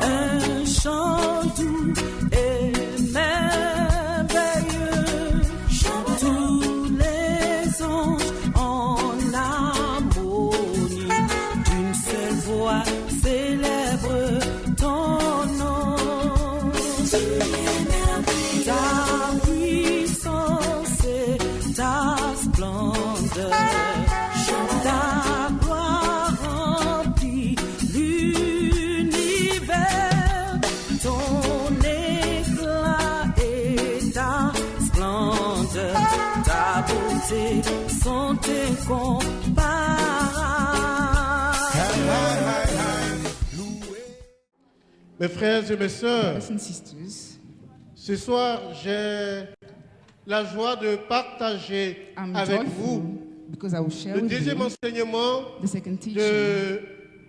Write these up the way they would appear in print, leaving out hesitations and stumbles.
un chant doux et merveilleux. Tous les anges en harmonie, d'une seule voix célèbre ton nom. Ta puissance et ta splendeur, ta gloire remplit l'univers. Ton éclat et ta splendeur, ta beauté sont incomparables. Mes frères et mes sœurs, Brothers and sisters, ce soir, j'ai la joie de partager I'm avec joyful vous because I will share le with deuxième you enseignement the second teaching de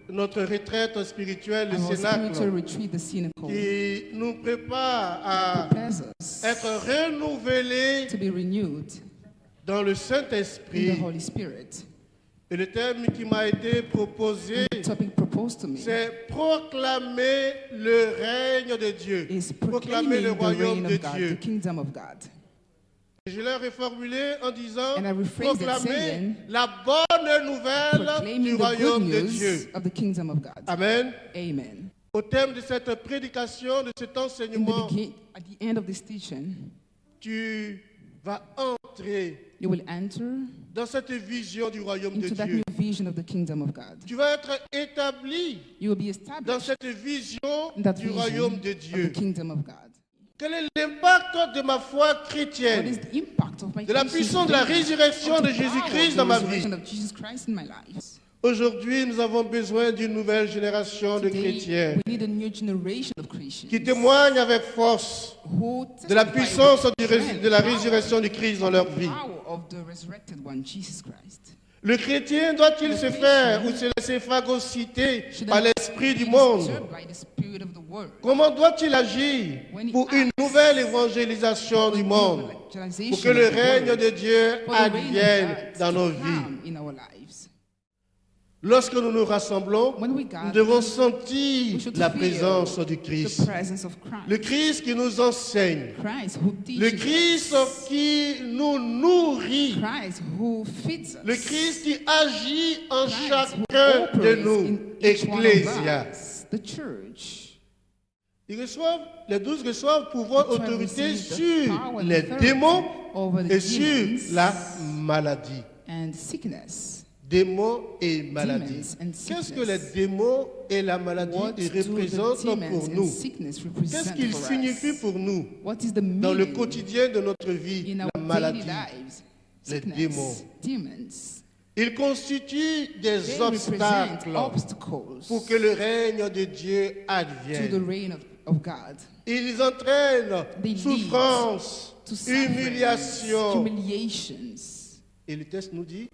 notre retraite spirituelle, le of our spiritual Cénacle, retreat, the Cenacle, qui nous prépare à prepares us être renouvelés to be renewed dans le in the Saint-Esprit. Holy Spirit. Et le thème qui m'a été proposé, The topic proposed to me c'est proclamer le règne de Dieu, is proclamer proclaiming le the royaume reign de of God, Dieu. the kingdom of God. Je l'ai reformulé en disant And I rephrased it proclamer saying, la bonne nouvelle du Proclaiming the good royaume de news Dieu. of the kingdom of God. Amen. Amen. Au thème de cette prédication, de cet enseignement, At the end of this teaching, tu vas entrer you will enter dans cette vision du royaume de into that Dieu. new vision of the kingdom of God. Tu vas être établi You will be dans established cette vision in that du vision royaume de of the Dieu. kingdom of God. Quel est l'impact de ma foi What chrétienne, is the impact of my de la Christian puissance de la faith, résurrection of de the power Jésus-Christ of dans the ma vie? resurrection of Jesus Christ in my life? Aujourd'hui, nous avons besoin d'une nouvelle génération de Today, chrétiens we need a new generation of Christians qui témoignent avec force who de la testify puissance with de la strength, résurrection du Christ dans leur the vie. power of the resurrected one, Jesus Christ. Le chrétien doit-il se faire ou se laisser phagocyter par l'esprit du monde? Disturbed by the spirit of the world. Comment doit-il agir pour une nouvelle évangélisation du monde, pour que le règne de Dieu For the reign of advienne God dans to nos vies? come in our lives. Lorsque nous nous rassemblons, When we nous gather, devons sentir we should la feel présence du the Christ. presence of Christ. Le Christ qui nous enseigne, Christ who le teaches Christ us. qui nous nourrit, Christ who feeds us. le Christ qui agit en Christ who chacun de operates nous, in each one of Ecclésia. us, the church. Les 12 reçoivent pouvoir, The 12 autorité receive the sur power and les authority démons over the et sur demons la maladie. and sickness. Démons et maladie. Demons and Qu'est-ce que sickness. les démons et la maladie What do the représentent demons pour and nous? sickness Qu'est-ce represent qu'ils for signifient us? pour nous What is the dans le meaning quotidien de notre vie? in La our daily maladie. lives? les Sickness, démons. demons. Ils constituent des They obstacles represent obstacles pour que le règne de Dieu to the advienne. reign of God. Ils entraînent They lead souffrance, To sufferings, humiliation. humiliations. Et le texte nous dit,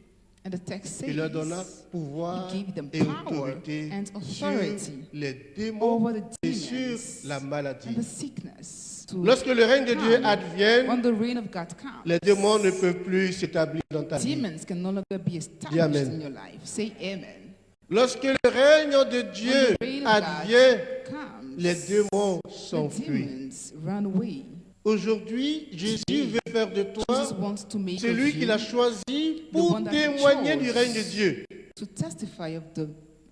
And the text says, il leur donna pouvoir He gave them et power autorité and sur authority les démons over the et demons sur la maladie. and the sickness. To Lorsque le règne de Dieu come. advienne, When the reign of God comes, les démons ne peuvent plus s'établir dans ta vie. demons can no longer be established Amen. in your life. Say amen. Lorsque le règne de Dieu When the reign of advient, God comes, les démons the s'enfuient. demons run away. Aujourd'hui, Jésus veut faire de toi Jesus wants to make celui of you qu'il a choisi pour one that he témoigner chose. du règne de Dieu. to testify of the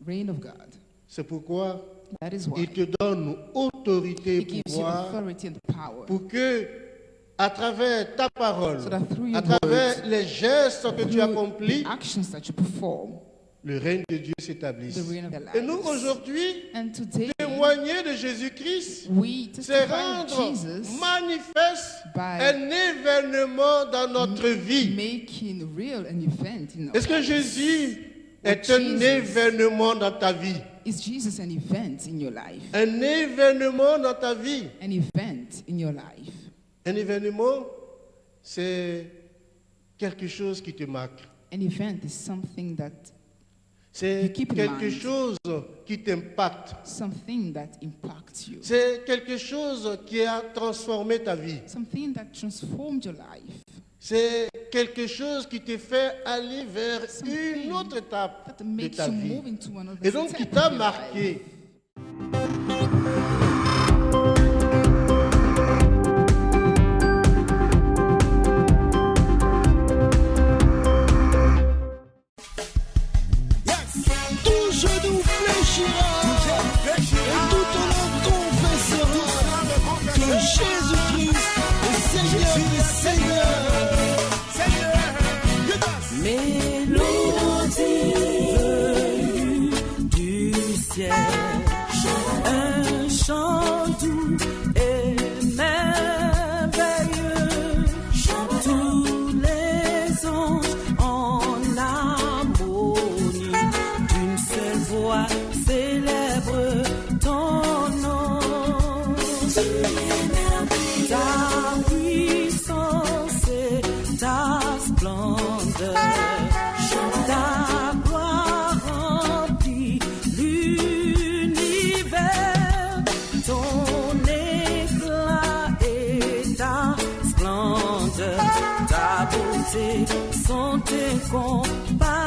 reign of God. C'est pourquoi That is why il te donne autorité He et gives you pouvoir authority and power. pour que, à travers ta parole, So that through your à travers words, les gestes que tu through accomplis, the actions that you perform, le règne de Dieu s'établisse. the reign of the Et nous, lives. aujourd'hui, And today, témoigner de Jésus-Christ, we c'est testify of rendre Jesus manifeste by un événement dans notre vie. making real an event in our Est-ce que lives. Jésus Oh, est un Jesus. événement dans ta vie? Is Jesus an event in your life? Un événement dans ta vie. An event in your life. Un événement, c'est quelque chose qui te marque. An event is something that C'est You keep in quelque mind. chose qui t'impacte. something that impacts you. C'est quelque chose qui a transformé ta vie. Something that transformed your life. C'est quelque chose qui te fait aller vers Something une autre étape That de makes ta you vie. move into another Et donc qui step t'a of your marqué. life. ta splendeur. Ta gloire remplit l'univers. Ton éclat et ta splendeur, ta beauté sont incomparable.